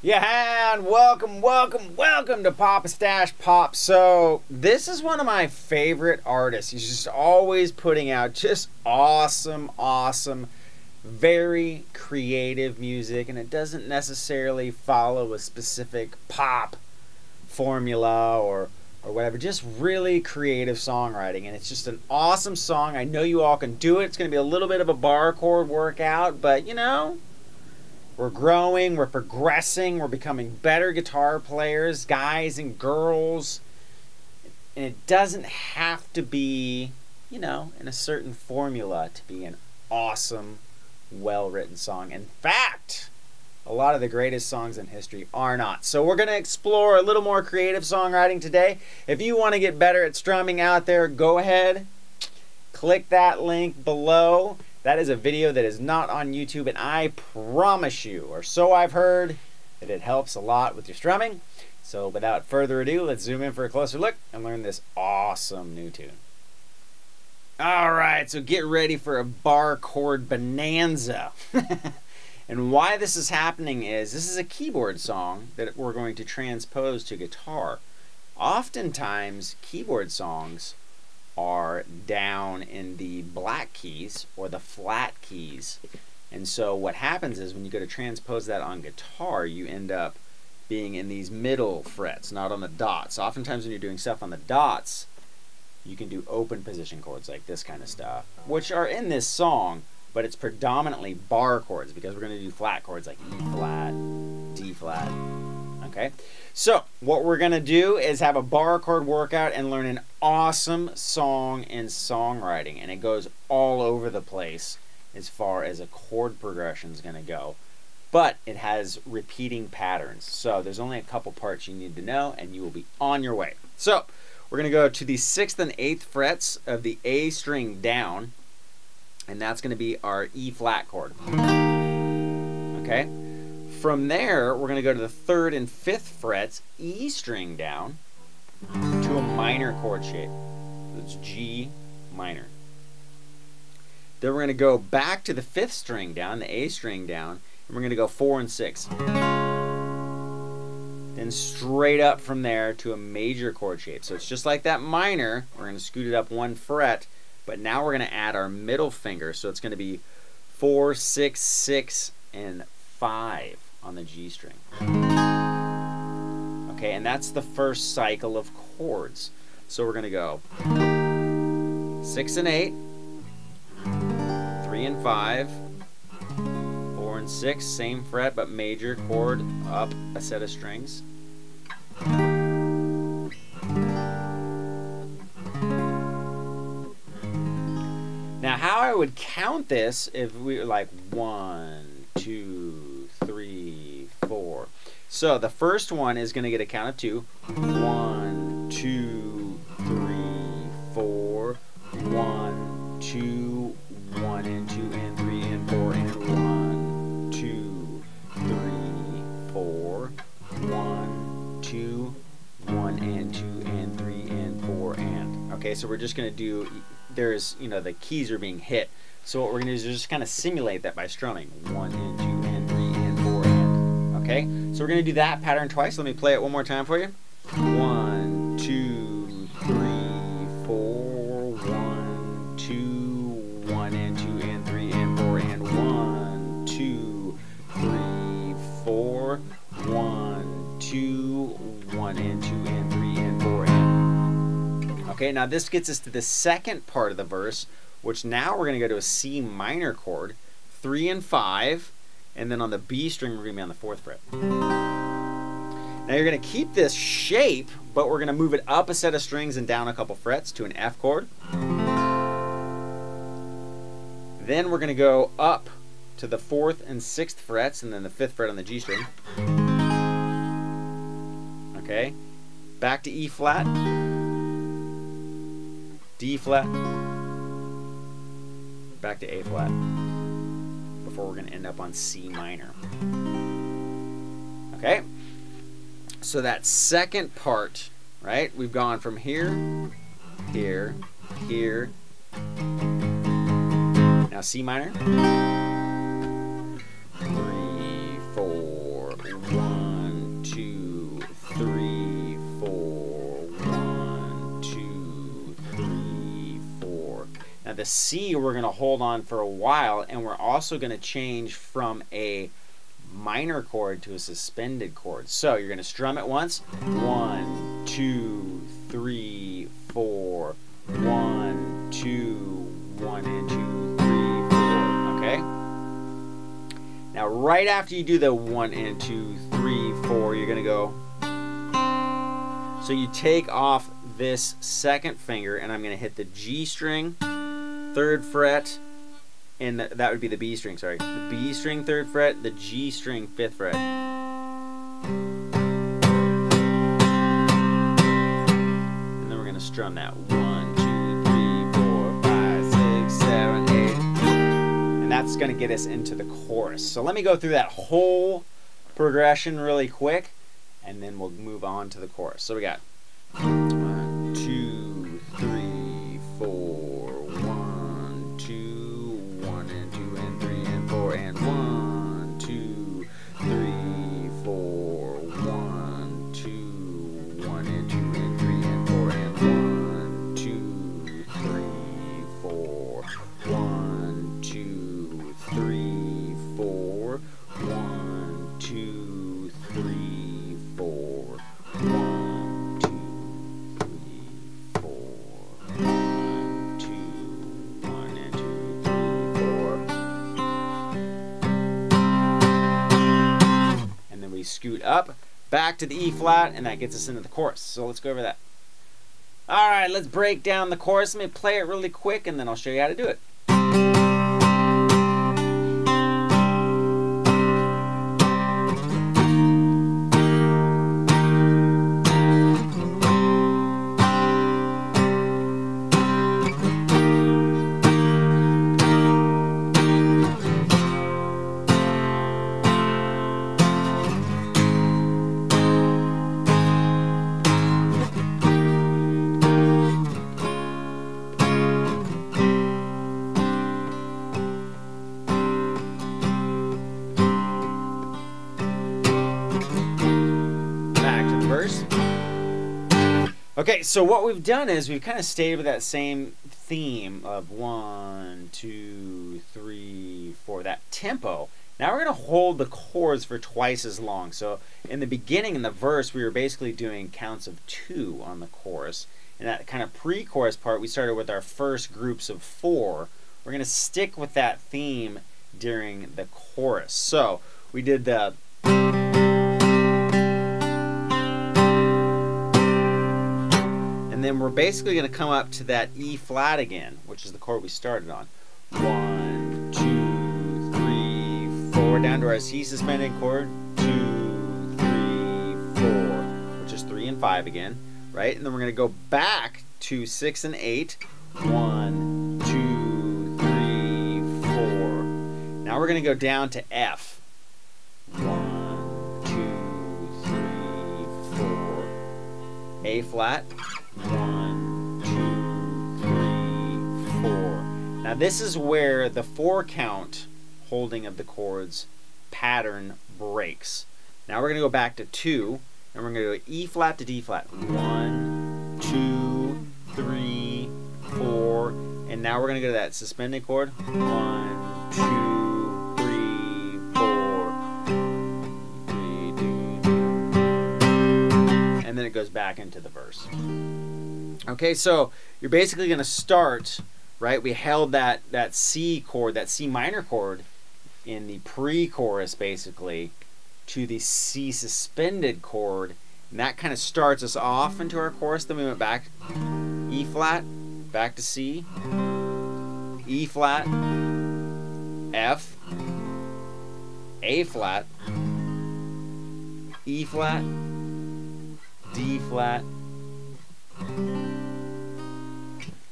Yeah, and welcome to Papa Stash Pop. So this is one of my favorite artists. He's just always putting out just awesome, very creative music, and it doesn't necessarily follow a specific pop formula or whatever. Just really creative songwriting, and it's just an awesome song. I know you all can do it. It's going to be a little bit of a bar chord workout, but you know, we're growing, we're progressing, we're becoming better guitar players, guys and girls. And it doesn't have to be, you know, in a certain formula to be an awesome, well-written song. In fact, a lot of the greatest songs in history are not. So we're going to explore a little more creative songwriting today. If you want to get better at strumming out there, go ahead, click that link below. That is a video that is not on YouTube, and I promise you, or so I've heard, that it helps a lot with your strumming. So without further ado, let's zoom in for a closer look and learn this awesome new tune. Alright, so get ready for a bar chord bonanza. And why this is happening is, this is a keyboard song that we're going to transpose to guitar. Oftentimes, keyboard songs are down in the black keys or the flat keys. And so what happens is when you go to transpose that on guitar, you end up being in these middle frets, not on the dots. Oftentimes when you're doing stuff on the dots, you can do open position chords like this kind of stuff, which are in this song, but it's predominantly bar chords because we're going to do flat chords like E flat, D flat. Okay, so what we're going to do is have a bar chord workout and learn an awesome song in songwriting. And it goes all over the place as far as a chord progression is going to go. But it has repeating patterns. So there's only a couple parts you need to know and you will be on your way. So we're going to go to the 6th and 8th frets of the A string down. And that's going to be our E flat chord. Okay? From there, we're going to go to the 3rd and 5th frets, E string down, to a minor chord shape. That's G minor. Then we're going to go back to the 5th string down, the A string down, and we're going to go 4 and 6. Then straight up from there to a major chord shape. So it's just like that minor. We're going to scoot it up 1 fret, but now we're going to add our middle finger. So it's going to be 4, 6, 6, and 5. On the G string. Okay, and that's the first cycle of chords. So we're going to go 6 and 8, 3 and 5, 4 and 6, same fret but major chord up a set of strings. Now how I would count this if we were like 1, 2, 3, 4. So the first one is going to get a count of 2. 1, 2, 3, 4. 1, 2, 1 and 2 and 3 and 4 and 1, 2, 3, 4. 1, 2, 1 and 2 and 3 and 4 and. Okay, so we're just going to do, there's, you know, the keys are being hit. So what we're going to do is just kind of simulate that by strumming. 1 and 2 and 3 and 4 and. Okay? So we're going to do that pattern twice. Let me play it one more time for you. 1, 2, 3, 4. 1, 2, 1 and 2 and 3 and 4 and 1, 2, 3, 4. 1, 2, 1 and 2 and 3 and 4 and. Okay, now this gets us to the second part of the verse, which now we're going to go to a C minor chord, 3 and 5, and then on the B string we're going to be on the 4th fret. Now you're going to keep this shape, but we're going to move it up a set of strings and down a couple frets to an F chord. Then we're going to go up to the 4th and 6th frets, and then the 5th fret on the G string. Okay, back to E flat, D flat, back to A flat, before we're going to end up on C minor. Okay, so that second part, right, we've gone from here, here, here, now C minor, 3, 4, 1, the C we're going to hold on for a while, and we're also going to change from a minor chord to a suspended chord. So you're going to strum it once. 1, 2, 3, 4. 1, 2, 1 and 2, 3, 4. Okay? Now right after you do the 1 and 2, 3, 4, you're going to go. So you take off this second finger, and I'm going to hit the G string, 3rd fret, and that would be the B string, sorry. The B string, 3rd fret, the G string, 5th fret. And then we're going to strum that 1, 2, 3, 4, 5, 6, 7, 8. And that's going to get us into the chorus. So let me go through that whole progression really quick, and then we'll move on to the chorus. So we got 1, 2, 3, 4, 1, 2, 1 and 2 and 3 and 4 and 1, 2, 3, 4, 1, 2, 1 and 2 and 3 and 4 and 1, 2, 3, 4, 1, 2, 3, 4, 1, 2, 3, 4, 1, 2, 3, 4, 1, 2, 1 and 2, 3, 4. And then we scoot up back to the E flat, and that gets us into the chorus. So let's go over that. All right, let's break down the chorus. Let me play it really quick, and then I'll show you how to do it. Okay, so what we've done is we've kind of stayed with that same theme of 1, 2, 3, 4, that tempo. Now we're going to hold the chords for twice as long. So in the beginning, in the verse, we were basically doing counts of 2 on the chorus. In that kind of pre-chorus part, we started with our first groups of 4. We're going to stick with that theme during the chorus. So we did the... And then we're basically going to come up to that E flat again, which is the chord we started on. 1, 2, 3, 4, down to our C suspended chord. 2, 3, 4, which is 3 and 5 again, right? And then we're going to go back to 6 and 8. 1, 2, 3, 4. Now we're going to go down to F. 1, 2, 3, 4. A flat. 1, 2, 3, 4. Now this is where the 4 count holding of the chords pattern breaks. Now we're going to go back to 2, and we're going to go E flat to D flat. 1, 2, 3, 4, and now we're going to go to that suspended chord. 1, 2, 3, 4, 3, 2, and then it goes back into the verse. Okay, so you're basically going to start, right? We held that C chord, that C minor chord in the pre-chorus basically to the C suspended chord, and that kind of starts us off into our chorus. Then we went back, E flat, back to C, E flat, F, A flat, E flat, D flat.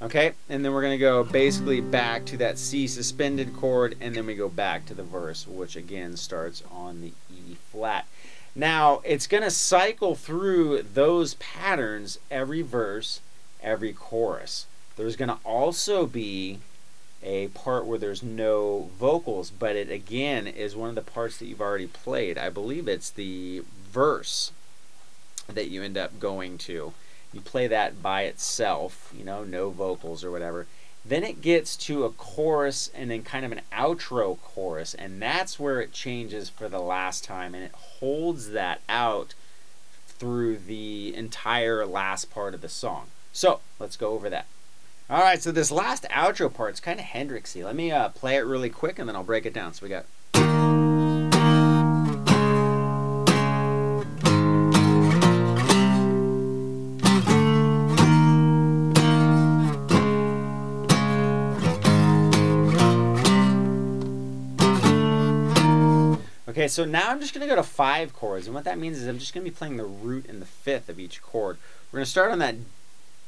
Okay, and then we're going to go basically back to that C suspended chord, and then we go back to the verse, which again starts on the E flat. Now, it's going to cycle through those patterns every verse, every chorus. There's going to also be a part where there's no vocals, but it again is one of the parts that you've already played. I believe it's the verse that you end up going to. You play that by itself, you know, no vocals or whatever, Then it gets to a chorus and then kind of an outro chorus, and that's where it changes for the last time, and it holds that out through the entire last part of the song. So let's go over that. All right, so this last outro part is kind of Hendrixy. Let me play it really quick and then I'll break it down. So we got. Okay, so now I'm just going to go to 5 chords, and what that means is I'm just going to be playing the root and the 5th of each chord. We're going to start on that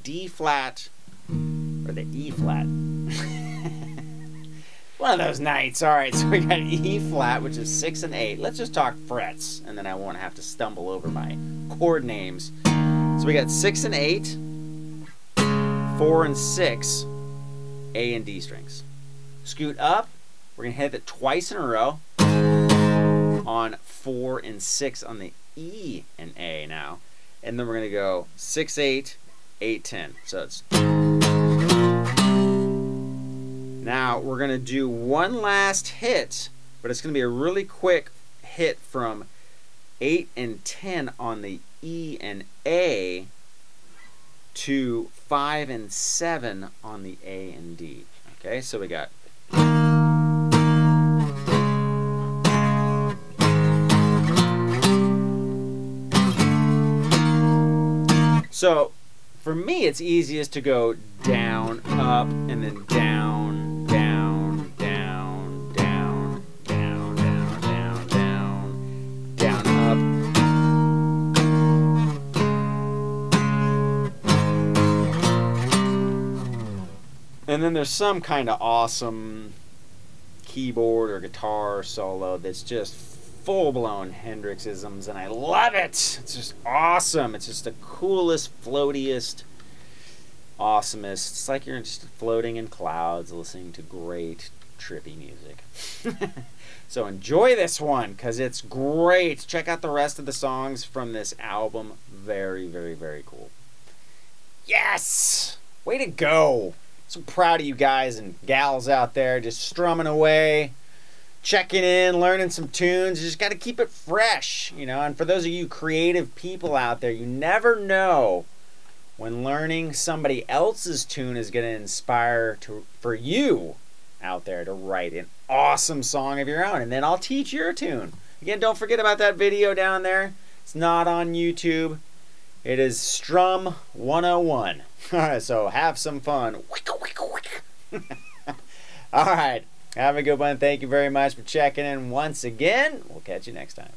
D flat, or the E flat. One of those nights. All right, so we got E flat, which is 6 and 8. Let's just talk frets, and then I won't have to stumble over my chord names. So we got 6 and 8, 4 and 6, A and D strings. Scoot up, we're going to hit it twice in a row. On 4 and 6 on the E and A now, and then we're going to go 6 8 8 10. So it's now we're going to do one last hit, but it's going to be a really quick hit from 8 and 10 on the E and A to 5 and 7 on the A and D. Okay, so we got. So, for me, it's easiest to go down, up, and then down, down, down, down, down, down, down, down, down, up. And then there's some kind of awesome keyboard or guitar solo that's just full-blown Hendrixisms, and I love it. It's just awesome. It's just the coolest, floatiest, awesomest. It's like you're just floating in clouds listening to great, trippy music. So enjoy this one, because it's great. Check out the rest of the songs from this album. Very, very, very cool. Yes! Way to go. So proud of you guys and gals out there just strumming away, checking in, learning some tunes. You just got to keep it fresh, you know. And for those of you creative people out there, you never know when learning somebody else's tune is going to inspire for you out there to write an awesome song of your own. And then I'll teach your tune. Again, don't forget about that video down there. It's not on YouTube. It is Strum 101. All right, so have some fun. All right. Have a good one. Thank you very much for checking in once again. We'll catch you next time.